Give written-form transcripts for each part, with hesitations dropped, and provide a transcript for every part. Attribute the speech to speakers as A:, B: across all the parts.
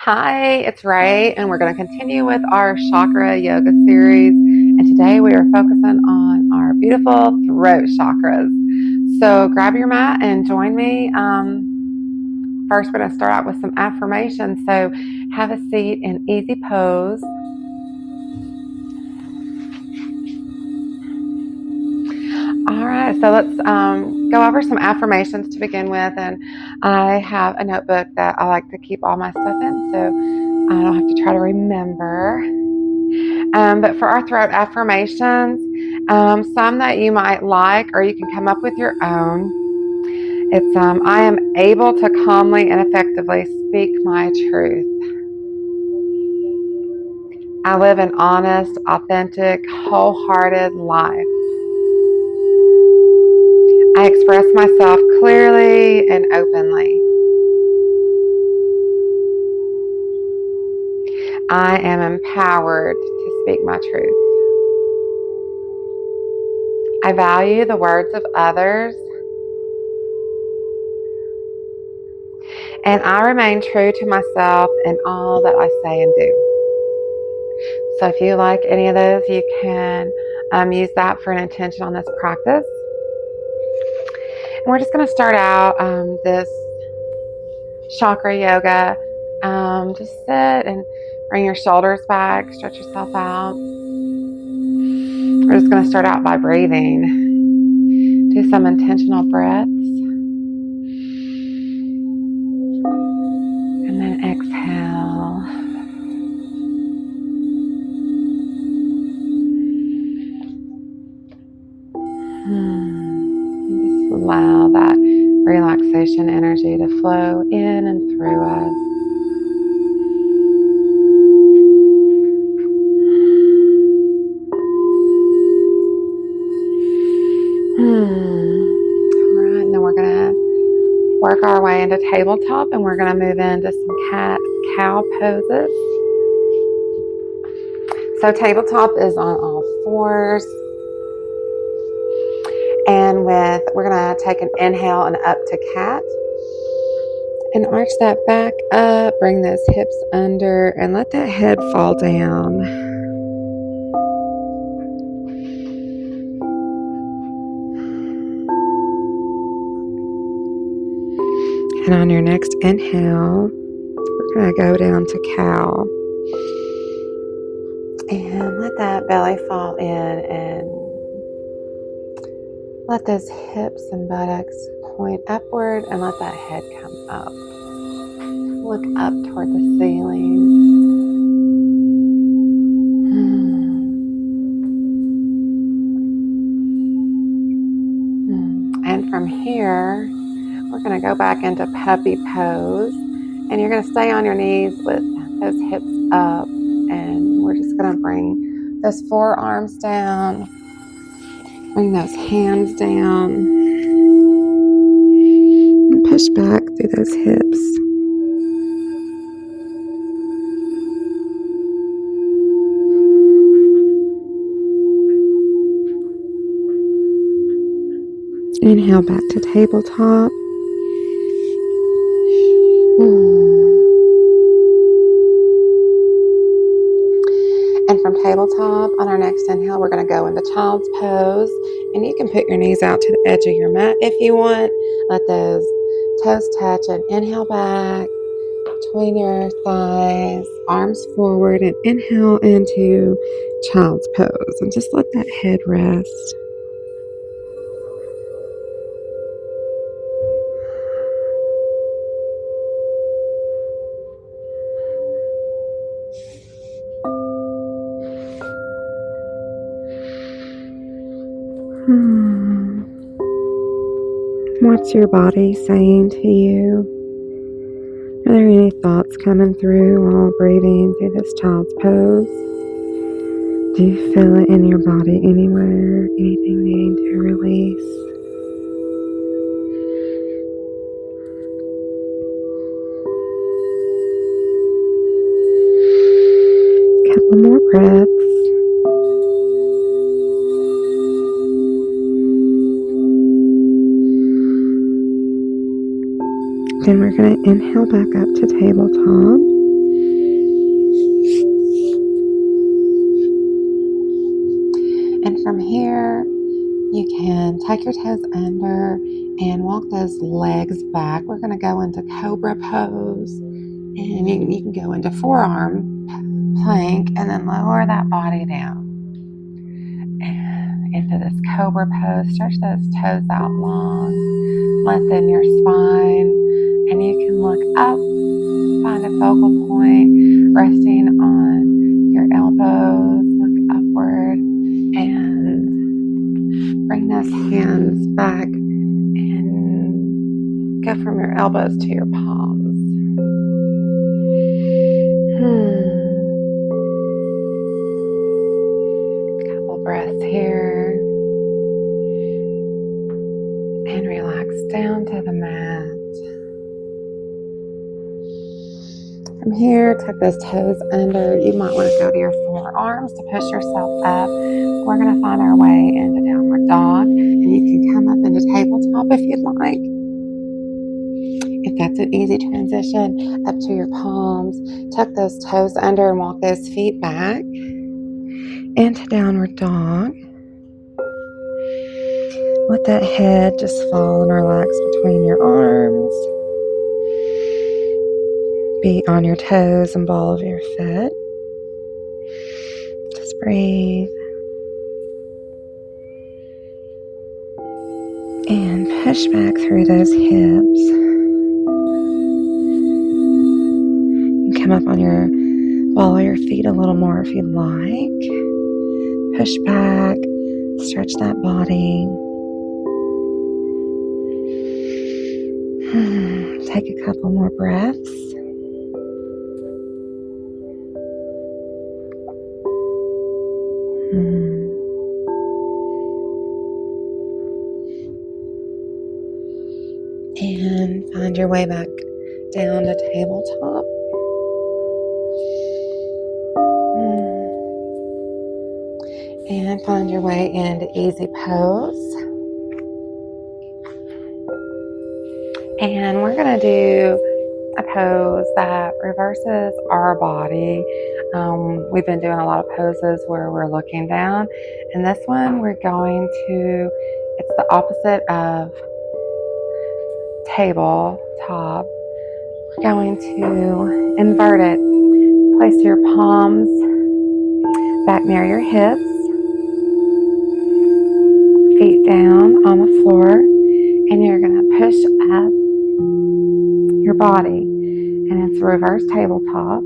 A: Hi, it's Ray, and we're going to continue with our chakra yoga series. And today we are focusing on our beautiful throat chakras. So grab your mat and join me. First, we're going to start out with some affirmations. So have a seat in easy pose. All right, so let's go over some affirmations to begin with. And I have a notebook that I like to keep all my stuff in, so I don't have to try to remember. But for our throat affirmations, some that you might like, or you can come up with your own. It's I am able to calmly and effectively speak my truth. I live an honest, authentic, wholehearted life. I express myself clearly and openly. I am empowered to speak my truth. I value the words of others, and I remain true to myself in all that I say and do. So if you like any of those, you can use that for an intention on this practice. And we're just going to start out this chakra yoga. Just sit and bring your shoulders back, stretch yourself out. We're just going to start out by breathing. Do some intentional breaths. And then exhale. Just allow that relaxation energy to flow in and through us. All right, and then we're going to work our way into tabletop, and we're going to move into some cat-cow poses. So tabletop is on all fours. And we're going to take an inhale and up to cat. And arch that back up, bring those hips under, and let that head fall down. And on your next inhale, we're going to go down to cow. And let that belly fall in, and let those hips and buttocks point upward, and let that head come up. Look up toward the ceiling. And from here, we're going to go back into puppy pose. And you're going to stay on your knees with those hips up. And we're just going to bring those forearms down. Bring those hands down. And push back through those hips. Inhale back to tabletop. And from tabletop, on our next inhale, we're going to go into child's pose. And you can put your knees out to the edge of your mat if you want. Let those toes touch, and inhale back between your thighs, arms forward, and inhale into child's pose. And just let that head rest. What's your body saying to you? Are there any thoughts coming through while breathing through this child's pose? Do you feel it in your body anywhere? Anything needing to release? Couple more breaths. Then we're going to inhale back up to tabletop. can tuck your toes under and walk those legs back. We're going to go into cobra pose, and you can go into forearm plank and then lower that body down and into this cobra pose. Stretch those toes out long, lengthen your spine, and you can look up, find a focal point, resting on your elbows, look upward, and bring those hands back and go from your elbows to your palms. Couple breaths here. And relax down to the mat. From here, tuck those toes under. You might want to go to your forearms to push yourself up. We're going to find our way into downward dog, and you can come up into tabletop if you'd like. If that's an easy transition, up to your palms. Tuck those toes under and walk those feet back into downward dog. Let that head just fall and relax between your arms. Be on your toes and ball of your foot. Just breathe. And push back through those hips. You can come up on your ball of your feet a little more if you'd like. Push back. Stretch that body. Take a couple more breaths. And find your way back down to tabletop. And find your way into easy pose. And we're going to do a pose that reverses our body. We've been doing a lot of poses where we're looking down. And this one we're going to, it's the opposite of tabletop. We're going to invert it. Place your palms back near your hips. Feet down on the floor. And you're going to push up your body. And it's a reverse tabletop.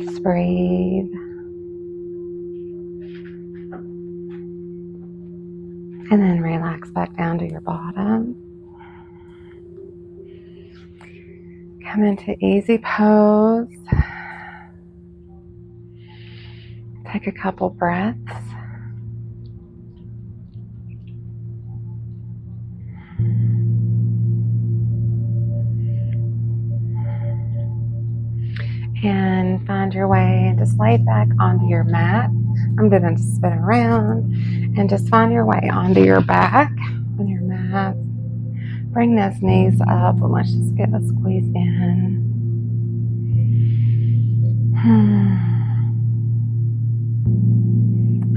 A: Just breathe. And then relax back down to your bottom. Come into easy pose. Take a couple breaths. And find your way, just lay back onto your mat. I'm going to spin around and just find your way onto your back on your mat. Bring those knees up and let's just get a squeeze in.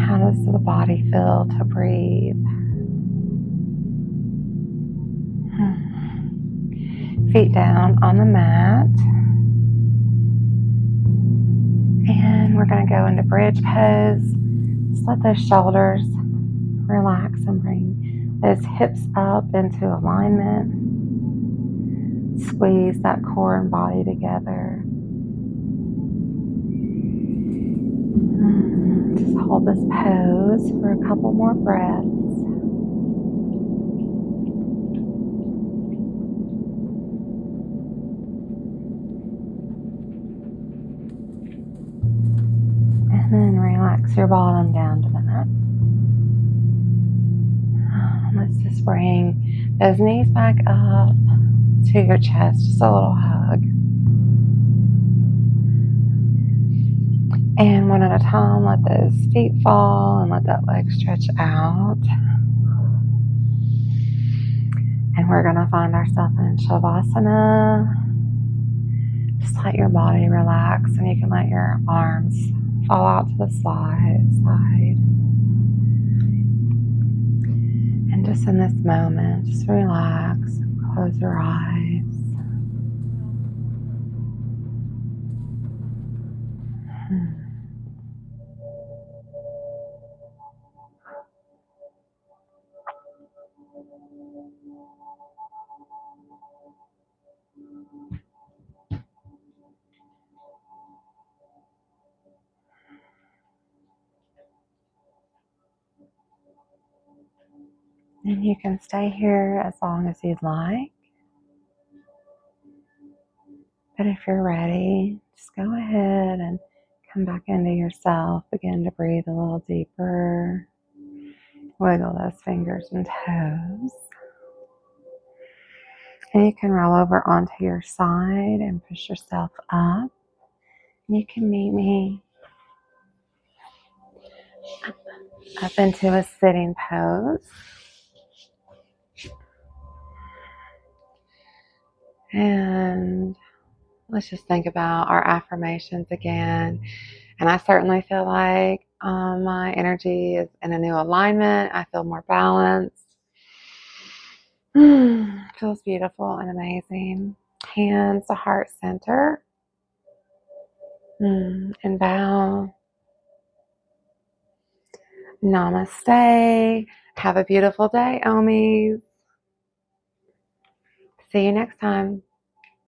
A: How does the body feel to breathe? Feet down on the mat. And we're going to go into bridge pose. Just let those shoulders relax and bring those hips up into alignment. Squeeze that core and body together. Just hold this pose for a couple more breaths. And then relax your bottom down to the mat. Let's just bring those knees back up to your chest, just a little hug. And one at a time, let those feet fall and let that leg stretch out. And we're going to find ourselves in Shavasana. Just let your body relax, and you can let your arms fall out to the side. And just in this moment, just relax, close your eyes. And you can stay here as long as you'd like. But if you're ready, just go ahead and come back into yourself. Begin to breathe a little deeper. Wiggle those fingers and toes. And you can roll over onto your side and push yourself up. You can meet me up into a sitting pose. And let's just think about our affirmations again. And I certainly feel like my energy is in a new alignment. I feel more balanced. Feels beautiful and amazing. Hands to heart center. And bow. Namaste. Have a beautiful day, Omis. See you next time.